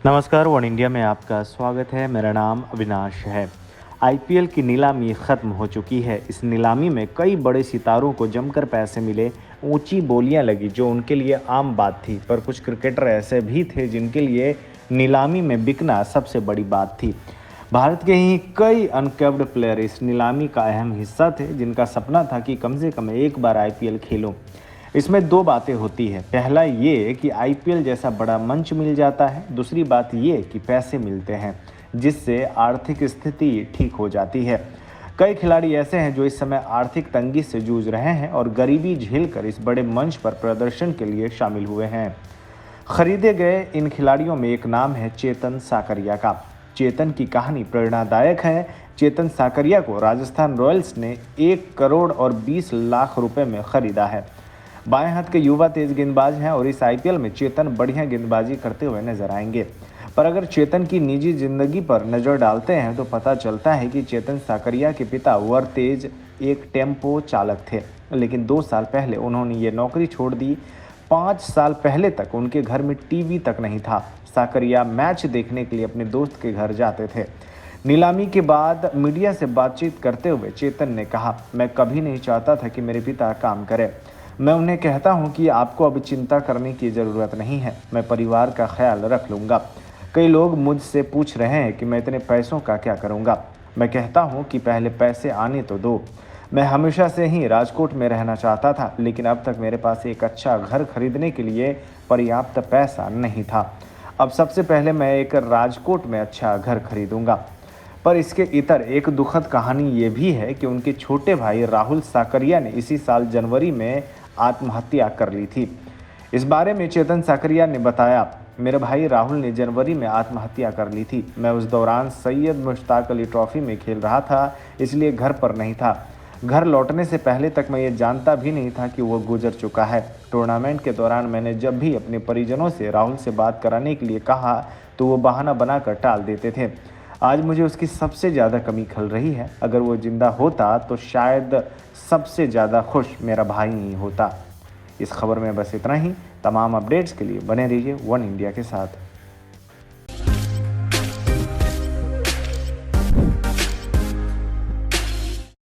नमस्कार, one India में आपका स्वागत है। मेरा नाम अविनाश है। आईपीएल की नीलामी ख़त्म हो चुकी है। इस नीलामी में कई बड़े सितारों को जमकर पैसे मिले, ऊंची बोलियां लगी जो उनके लिए आम बात थी। पर कुछ क्रिकेटर ऐसे भी थे जिनके लिए नीलामी में बिकना सबसे बड़ी बात थी। भारत के ही कई अनकैप्ड प्लेयर इस नीलामी का अहम हिस्सा थे, जिनका सपना था कि कम से कम एक बार आईपीएल खेलो। इसमें दो बातें होती है। पहला ये कि आईपीएल जैसा बड़ा मंच मिल जाता है। दूसरी बात ये कि पैसे मिलते हैं, जिससे आर्थिक स्थिति ठीक हो जाती है। कई खिलाड़ी ऐसे हैं जो इस समय आर्थिक तंगी से जूझ रहे हैं और गरीबी झेलकर इस बड़े मंच पर प्रदर्शन के लिए शामिल हुए हैं। खरीदे गए इन खिलाड़ियों में एक नाम है चेतन साकरिया का। चेतन की कहानी प्रेरणादायक है। चेतन साकरिया को राजस्थान रॉयल्स ने 1 करोड़ और 20 लाख रुपए में खरीदा है। बाएं हाथ के युवा तेज गेंदबाज हैं और इस आईपीएल में चेतन बढ़िया गेंदबाजी करते हुए नजर आएंगे। पर अगर चेतन की निजी जिंदगी पर नजर डालते हैं तो पता चलता है कि चेतन साकरिया के पिता वर तेज एक टेम्पो चालक थे, लेकिन 2 साल पहले उन्होंने ये नौकरी छोड़ दी। 5 साल पहले तक उनके घर में टीवी तक नहीं था। साकरिया मैच देखने के लिए अपने दोस्त के घर जाते थे। नीलामी के बाद मीडिया से बातचीत करते हुए चेतन ने कहा, मैं कभी नहीं चाहता था कि मेरे पिता काम करें। मैं उन्हें कहता हूं कि आपको अब चिंता करने की ज़रूरत नहीं है, मैं परिवार का ख्याल रख लूँगा। कई लोग मुझसे पूछ रहे हैं कि मैं इतने पैसों का क्या करूँगा। मैं कहता हूं कि पहले पैसे आने तो दो। मैं हमेशा से ही राजकोट में रहना चाहता था, लेकिन अब तक मेरे पास एक अच्छा घर खरीदने के लिए पर्याप्त पैसा नहीं था। अब सबसे पहले मैं एक राजकोट में अच्छा घर खरीदूँगा। पर इसके इतर एक दुखद कहानी ये भी है कि उनके छोटे भाई राहुल साकरिया ने इसी साल जनवरी में आत्महत्या कर ली थी। इस बारे में चेतन साकरिया ने बताया, मेरे भाई राहुल ने जनवरी में आत्महत्या कर ली थी। मैं उस दौरान सैयद मुश्ताक अली ट्रॉफी में खेल रहा था, इसलिए घर पर नहीं था। घर लौटने से पहले तक मैं ये जानता भी नहीं था कि वो गुजर चुका है। टूर्नामेंट के दौरान मैंने जब भी अपने परिजनों से राहुल से बात कराने के लिए कहा तो वो बहाना बनाकर टाल देते थे। आज मुझे उसकी सबसे ज़्यादा कमी खल रही है। अगर वो जिंदा होता तो शायद सबसे ज़्यादा खुश मेरा भाई ही होता। इस खबर में बस इतना ही। तमाम अपडेट्स के लिए बने रहिए वन इंडिया के साथ।